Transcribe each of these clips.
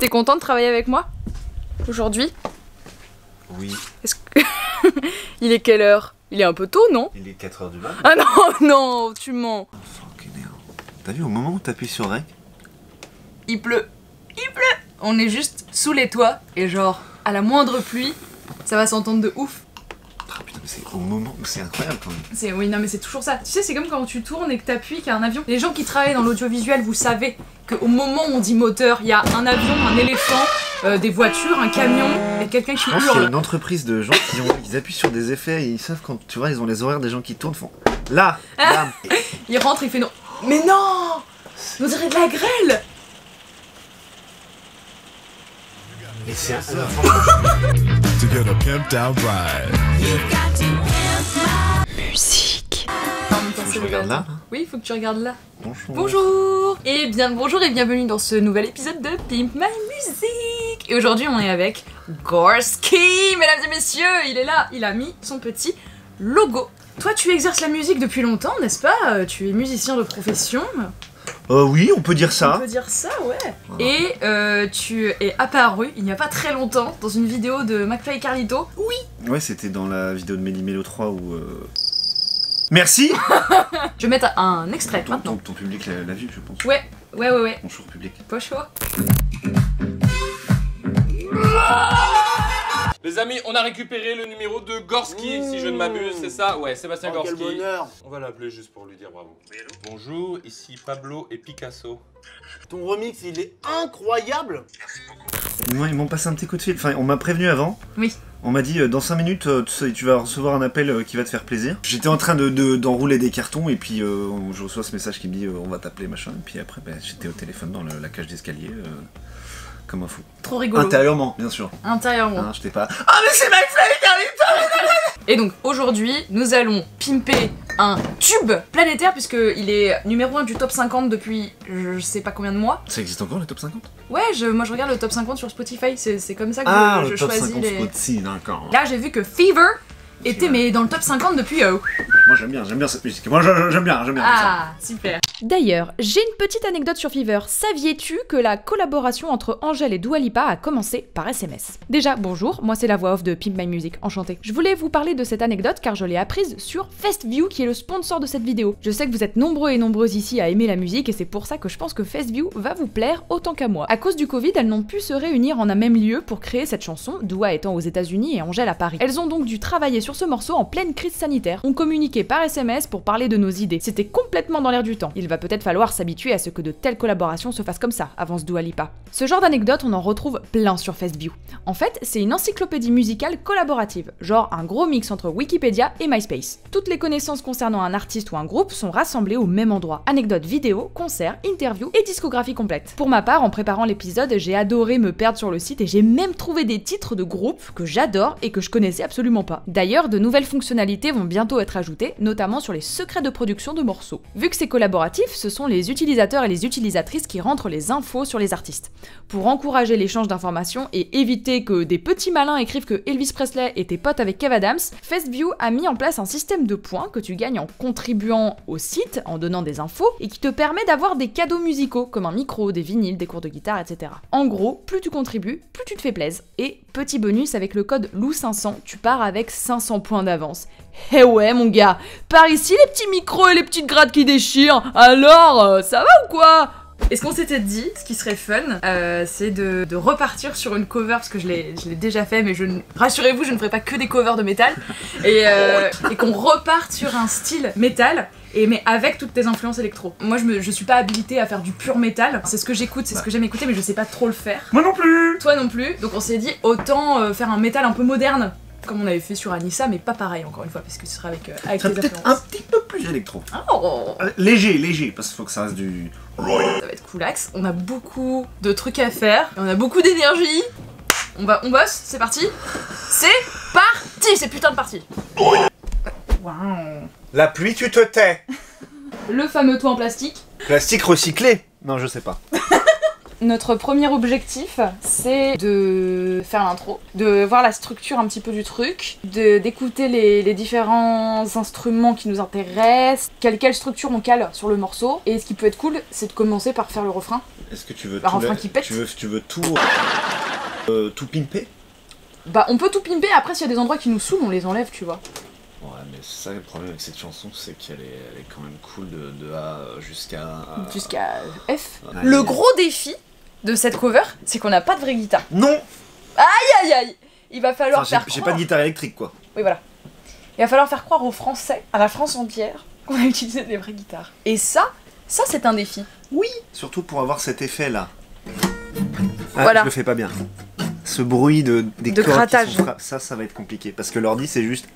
T'es content de travailler avec moi aujourd'hui? Oui. Est-ce que... Il est quelle heure? Il est un peu tôt, non? Il est 4 h du matin. Ah non, non, tu mens. T'as vu au moment où t'appuies sur REC? Il pleut. Il pleut. On est juste sous les toits et genre, à la moindre pluie, ça va s'entendre de ouf. Ah putain, mais c'est au moment où c'est incroyable quand même. Oui, non mais c'est toujours ça. Tu sais, c'est comme quand tu tournes et que t'appuies qu'il y a un avion. Les gens qui travaillent dans l'audiovisuel, vous savez qu'au moment où on dit moteur, il y a un avion, un éléphant, des voitures, un camion et quelqu'un qui Je pense qu'il y a hurle. une entreprise de gens qui appuient sur des effets et ils savent quand, tu vois, ils ont les horaires des gens qui tournent, font là, là. Il rentre, il fait non. Mais non! On dirait de la grêle! Mais c'est un... To get a pimped out ride. Musique. Faut que je regarde là. Oui, il faut que tu regardes là. Bonjour. Bonjour! Bonjour et bienvenue dans ce nouvel épisode de Pimp My Music! Et aujourd'hui, on est avec Gorski! Mesdames et messieurs, il est là, il a mis son petit logo. Toi, tu exerces la musique depuis longtemps, n'est-ce pas? Tu es musicien de profession. Oui, on peut dire ça. On peut dire ça, ouais. Et tu es apparu il n'y a pas très longtemps dans une vidéo de McFly et Carlito. Oui. Ouais, c'était dans la vidéo de Méli-Mélo 3 où... Merci. Je vais mettre un extrait maintenant. Ton public l'a vu, je pense. Ouais. Bonjour public. Pas chaud. Les amis, on a récupéré le numéro de Gorski, si je ne m'abuse, c'est ça? Ouais, Sébastien Gorski. Quel bonheur. On va l'appeler juste pour lui dire bravo. Bonjour, ici Pablo et Picasso. Ton remix, il est incroyable. Moi, ils m'ont passé un petit coup de fil. Enfin, on m'a prévenu avant. Oui. On m'a dit, dans 5 minutes, tu vas recevoir un appel qui va te faire plaisir. J'étais en train d'enrouler des cartons et puis je reçois ce message qui me dit, on va t'appeler, machin. Et puis après, j'étais au téléphone dans la cage d'escalier, comme un fou. Trop rigolo. Intérieurement, bien sûr. Intérieurement. Hein, j'étais pas... Ah mais c'est McFly et Carlito. Et donc aujourd'hui, nous allons pimper un tube planétaire puisqu'il est numéro 1 du top 50 depuis je sais pas combien de mois. Ça existe encore le top 50? Ouais, moi je regarde le top 50 sur Spotify, c'est comme ça que je le top choisis 50 les... Spotify, d'accord. Là j'ai vu que Fever était mais dans le top 50 depuis... Moi j'aime bien cette musique. Moi j'aime bien. Ah, super. D'ailleurs, j'ai une petite anecdote sur Fever. Saviez-tu que la collaboration entre Angèle et Dua Lipa a commencé par SMS? Déjà, bonjour, moi c'est la voix off de Pimp My Music, enchantée. Je voulais vous parler de cette anecdote car je l'ai apprise sur Festview qui est le sponsor de cette vidéo. Je sais que vous êtes nombreux et nombreuses ici à aimer la musique et c'est pour ça que je pense que Festview va vous plaire autant qu'à moi. À cause du Covid, elles n'ont pu se réunir en un même lieu pour créer cette chanson, Dua étant aux États-Unis et Angèle à Paris. Elles ont donc dû travailler sur ce morceau en pleine crise sanitaire. On communiquait par SMS pour parler de nos idées. C'était complètement dans l'air du temps. Il va peut-être falloir s'habituer à ce que de telles collaborations se fassent comme ça, avance Dua Lipa. Ce genre d'anecdote, on en retrouve plein sur Festview. En fait, c'est une encyclopédie musicale collaborative, genre un gros mix entre Wikipédia et MySpace. Toutes les connaissances concernant un artiste ou un groupe sont rassemblées au même endroit. Anecdotes vidéo, concerts, interviews et discographie complète. Pour ma part, en préparant l'épisode, j'ai adoré me perdre sur le site et j'ai même trouvé des titres de groupes que j'adore et que je connaissais absolument pas. D'ailleurs, de nouvelles fonctionnalités vont bientôt être ajoutées, notamment sur les secrets de production de morceaux. Vu que c'est collaboratif, ce sont les utilisateurs et les utilisatrices qui rentrent les infos sur les artistes. Pour encourager l'échange d'informations et éviter que des petits malins écrivent que Elvis Presley était pote avec Kev Adams, Festview a mis en place un système de points que tu gagnes en contribuant au site, en donnant des infos, et qui te permet d'avoir des cadeaux musicaux, comme un micro, des vinyles, des cours de guitare, etc. En gros, plus tu contribues, plus tu te fais plaisir. Et petit bonus, avec le code LOU500, tu pars avec 500 points d'avance. Eh ouais mon gars, par ici les petits micros et les petites grattes qui déchirent, alors ça va ou quoi? Et ce qu'on s'était dit, ce qui serait fun, c'est de repartir sur une cover, parce que je l'ai déjà fait, mais rassurez-vous, je ne ferai pas que des covers de métal, et qu'on reparte sur un style métal, mais avec toutes tes influences électro. Moi je suis pas habilitée à faire du pur métal, c'est ce que j'écoute, c'est ce que j'aime écouter, mais je sais pas trop le faire. Moi non plus. Toi non plus, donc on s'est dit autant faire un métal un peu moderne, comme on avait fait sur Anissa, mais pas pareil encore une fois, parce que ce sera avec tes Peut-être un influences. petit peu plus électro. Oh, Léger, parce qu'il faut que ça reste du... ça va être coolax, on a beaucoup de trucs à faire, et on a beaucoup d'énergie. On bosse, c'est parti. C'est parti, c'est putain de parti. Waouh. La pluie, tu te tais. Le fameux toit en plastique. Plastique recyclé. Non, je sais pas. Notre premier objectif, c'est de faire l'intro, de voir la structure un petit peu du truc, d'écouter les différents instruments qui nous intéressent, quelle structure on cale sur le morceau. Et ce qui peut être cool, c'est de commencer par faire le refrain. Est-ce que tu veux Un refrain qui pète. tu veux tout tout pimper? Bah on peut tout pimper, après s'il y a des endroits qui nous saoulent, on les enlève, tu vois. Ouais, mais c'est ça le problème avec cette chanson, c'est qu'elle est quand même cool de A jusqu'à F. Ouais. Le gros défi de cette cover, c'est qu'on n'a pas de vraie guitare. Non. Aïe aïe. Il va falloir Enfin, faire j'ai croire... pas de guitare électrique quoi. Oui voilà. Il va falloir faire croire aux Français, à la France entière, qu'on a utilisé des vraies guitares. Et ça c'est un défi. Oui. Surtout pour avoir cet effet là. Ah, Voilà. je le fais pas bien. Ce bruit des De cordes grattage. qui sont ça va être compliqué parce que l'ordi c'est juste.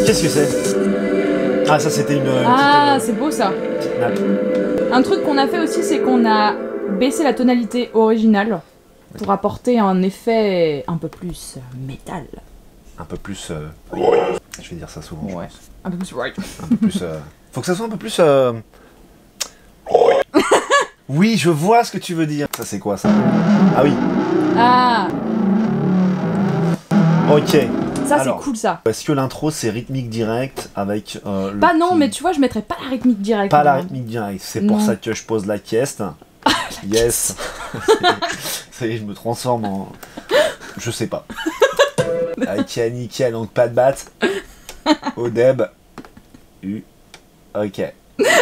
Qu'est-ce que c'est? Ah ça c'était une Ah, petite, c'est beau ça. petite nappe. Un truc qu'on a fait aussi, c'est qu'on a baissé la tonalité originale pour apporter un effet un peu plus métal. Un peu plus. Je vais dire ça souvent. je Ouais. pense. Un peu plus right. Un peu plus. Faut que ça soit un peu plus. Oui, je vois ce que tu veux dire. Ça c'est quoi ça? Ah oui. Ah, Ok. ça Alors. c'est cool ça. Est-ce que l'intro c'est rythmique direct avec. Le Pas non, petit- mais tu vois, je mettrais pas la rythmique directe. Pas la rythmique direct. C'est pour Non. ça que je pose la question. Yes. Ça y est, je me transforme en. Je sais pas. Ok, nickel, donc pas de batte. Odeb. Ok. Mais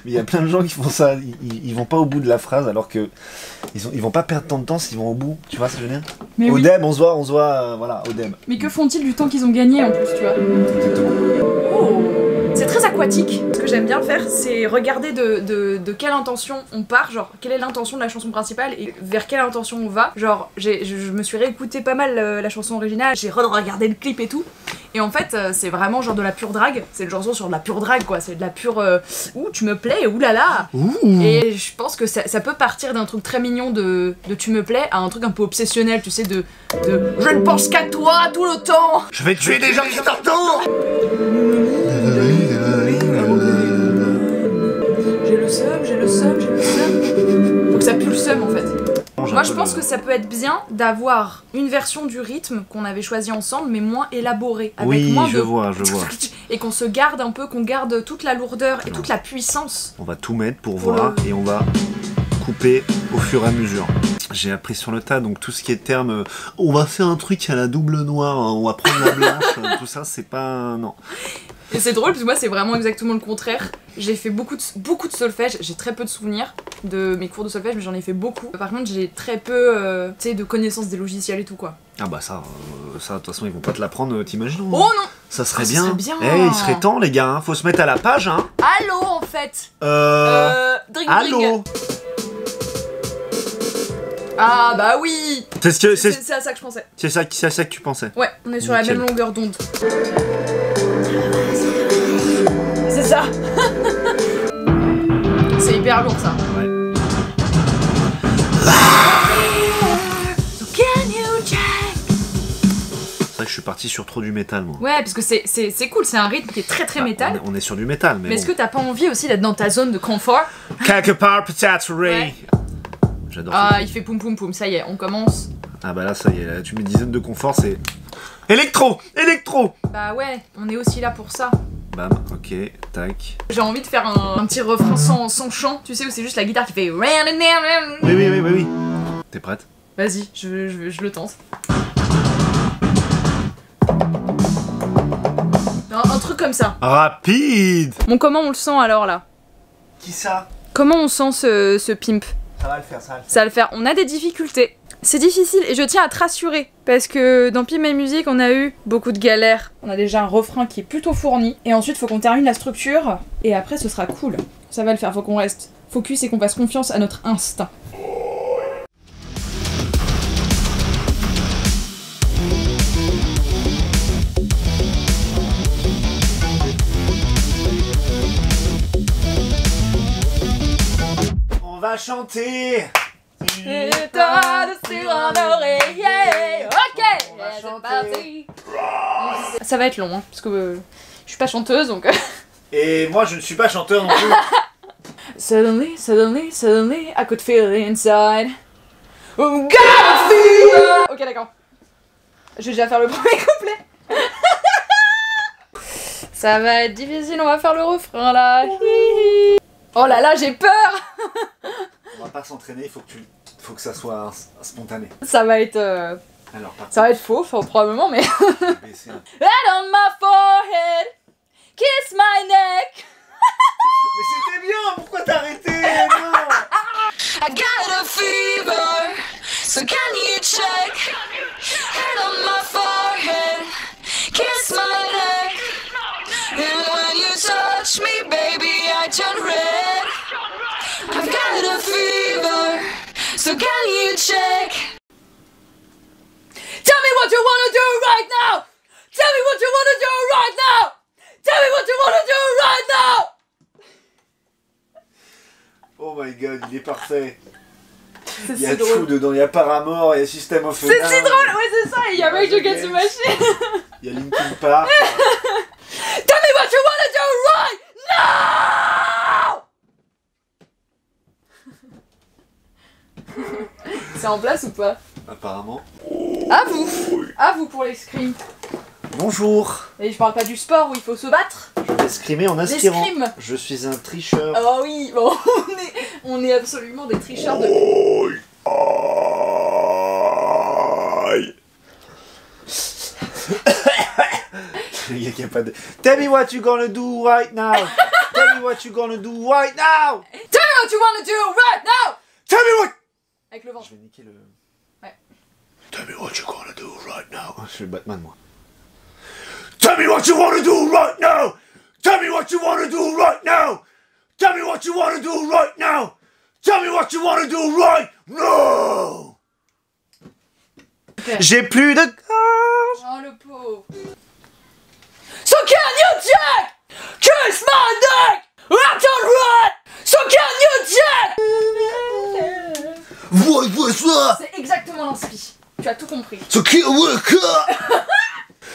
il y a plein de gens qui font ça, ils vont pas au bout de la phrase alors que ils vont pas perdre tant de temps s'ils vont au bout, tu vois ce que je veux dire? Mais oui. Odeb, on se voit, voilà, Odeb. Mais que font-ils du temps qu'ils ont gagné en plus, tu vois? Exactement. Oh. C'est très aquatique. Ce que j'aime bien faire, c'est regarder de quelle intention on part, genre quelle est l'intention de la chanson principale et vers quelle intention on va. Genre, je me suis réécouté pas mal la chanson originale, j'ai regardé le clip et tout. Et en fait, c'est vraiment genre de la pure drague. C'est une chanson sur de la pure drague, quoi. C'est de la pure. Ouh, tu me plais, oulala. Et je pense que ça peut partir d'un truc très mignon de tu me plais à un truc un peu obsessionnel, tu sais, de je ne pense qu'à toi tout le temps. Je vais tuer des gens qui t'entendent. J'ai le seum. Faut que ça pue le seum en fait. Moi je pense que ça peut être bien d'avoir une version du rythme qu'on avait choisi ensemble mais moins élaborée. Avec Oui, moins je de... vois. Et qu'on se garde un peu, qu'on garde toute la lourdeur et toute la puissance. On va tout mettre pour Pour voir le- et on va couper au fur et à mesure. J'ai appris sur le tas, donc tout ce qui est terme, on va faire un truc à la double noire, hein, on va prendre la blanche, tout ça c'est pas... non. Et c'est drôle parce que moi c'est vraiment exactement le contraire. J'ai fait beaucoup de solfège, j'ai très peu de souvenirs de mes cours de solfège mais j'en ai fait beaucoup. Par contre j'ai très peu tu sais, de connaissances des logiciels et tout quoi. Ah bah ça de toute façon ils vont pas te l'apprendre, t'imagines? Oh non. Ça serait ça bien. serait bien. Eh, il serait temps les gars, hein, faut se mettre à la page hein. Allô en fait. Drink Allô. Ah bah oui. C'est ce que C'est à ça que je pensais. c'est ça que tu pensais. Ouais, on est sur la Nickel. même longueur d'onde. C'est ça. C'est hyper lourd ça. Ouais. So can you check? C'est vrai que je suis parti sur trop du métal moi. Ouais, parce que c'est cool, c'est un rythme qui est très Bah, métal. on est sur du métal mais Mais est-ce bon. que t'as pas envie aussi d'être dans ta zone de confort? Quelque part peut-être Ray. Ouais. J'adore Ah, ça. il fait poum poum poum, ça y est, on commence. Ah bah là ça y est, là, tu mets 10 zones de confort, c'est... Électro. Bah ouais, on est aussi là pour ça. Bam, ok, tac. J'ai envie de faire un petit refrain sans chant, tu sais, où c'est juste la guitare qui fait... Oui. T'es prête? Vas-y, je le tente. Un truc comme ça. Rapide. Bon, comment on le sent alors là? Qui ça? Comment on sent ce pimp? Ça va le faire. Ça va le faire. On a des difficultés. C'est difficile et je tiens à te rassurer parce que dans Pimp My Music on a eu beaucoup de galères. On a déjà un refrain qui est plutôt fourni et ensuite faut qu'on termine la structure et après ce sera cool. Ça va le faire, faut qu'on reste focus et qu'on fasse confiance à notre instinct. On va chanter. Et toi sur un oreiller. Ok, On va c'est chanter. parti. Ça va être long hein, parce que je suis pas chanteuse donc. Et moi je ne suis pas chanteur non plus. Suddenly, I could feel it inside. Oh, got a fever! Ok, d'accord. Je vais déjà faire le premier couplet. Ça va être difficile, on va faire le refrain là. Oh là là, j'ai peur. On va pas s'entraîner, il faut que ça soit spontané. Ça va être... Alors, par Ça va être faux, probablement, mais... contre, baisser un peu. Head on my forehead, kiss my neck. Mais c'était bien, pourquoi t'as arrêté? Non. I got a fever, so can you check? Head on my forehead, kiss my neck. And when you touch me, baby, I turn red. I've got a fever, so can you check? Tell me what you wanna do right now! Tell me what you wanna do right now! Tell me what you wanna do right now! Oh my god, il est parfait. C'est Il y a si tout drôle. dedans, il y a Paramore, il y a System of a C'est Down, si drôle, ouais c'est ça, il y a Rage Against the Machine. il y a Linkin Park. Tell me what you wanna do right now! C'est en place ou pas? Apparemment. À vous pour les scrims. Bonjour. Et je parle pas du sport où il faut se battre. Je vais scrimer en inspirant. L'escrime. Je suis un tricheur. Oh oui, bon, on est absolument des tricheurs de... Aïe. Il y a pas de... Tell me what you gonna do right now. Tell me what you gonna do right now. Tell me what you wanna do right now! Tell me what... Avec le ventre. Je vais niquer le... Ouais. Tell me what you gonna do right now. Je suis le Batman, moi. Tell me what you wanna do right now. Tell me what you wanna do right now. Tell me what you wanna do right now. Tell me what you wanna do right now. Okay. J'ai plus de gorge. Oh le pauvre. So can you check? Kiss my neck! I don't run! So can you check? What ça? C'est exactement l'inspi. Tu as tout compris. So can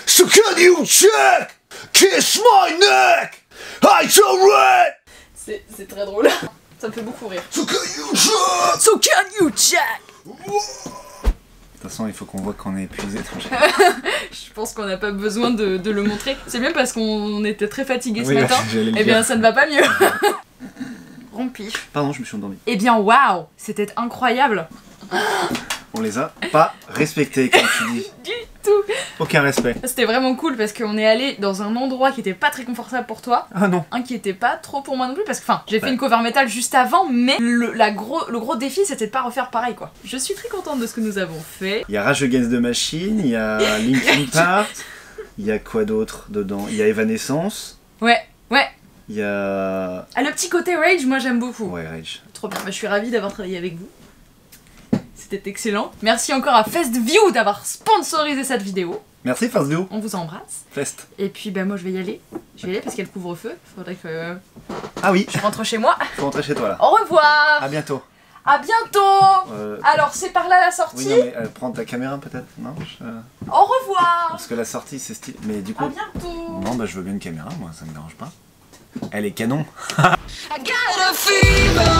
So can you check? Kiss my neck! I don't run! C'est très drôle. Ça me fait beaucoup rire. So can you check? So can you check? De toute façon, il faut qu'on voit qu'on est épuisé. Je pense qu'on n'a pas besoin de le montrer. C'est bien parce qu'on était très fatigués ce Oui, matin. j'allais le Eh bien, dire. ça ne va pas mieux. Rompi. Pardon, je me suis endormi. Eh bien, waouh, c'était incroyable. On les a pas respectés, comme tu dis. Du tout. Aucun respect. C'était vraiment cool parce qu'on est allé dans un endroit qui était pas très confortable pour toi. Ah non. Un qui était pas trop pour moi non plus parce que j'ai fait Ouais. une cover metal juste avant, mais le gros défi c'était de pas refaire pareil quoi. Je suis très contente de ce que nous avons fait. Il y a Rage Against the Machine, il y a Linkin Park, il y a quoi d'autre dedans? Il y a Evanescence, Ouais. il y a... Ah, le petit côté Rage, moi j'aime beaucoup. Ouais, Rage. Trop bien, je suis ravie d'avoir travaillé avec vous. C'était excellent. Merci encore à FestView d'avoir sponsorisé cette vidéo. Merci Fastdio. On vous embrasse. Fest. Et puis moi je vais y aller. Je vais y aller parce qu'il y a le couvre-feu. Faudrait que Ah oui, je rentre chez moi. faut rentrer chez toi là. Au revoir. À bientôt. À bientôt. Euh, Alors c'est par là la sortie. Oui, non mais prends ta caméra peut-être, non Au revoir. Parce que la sortie c'est stylé. Mais du À coup... bientôt. Non bah je veux bien une caméra, moi ça me dérange pas. Elle est canon. I got a fever.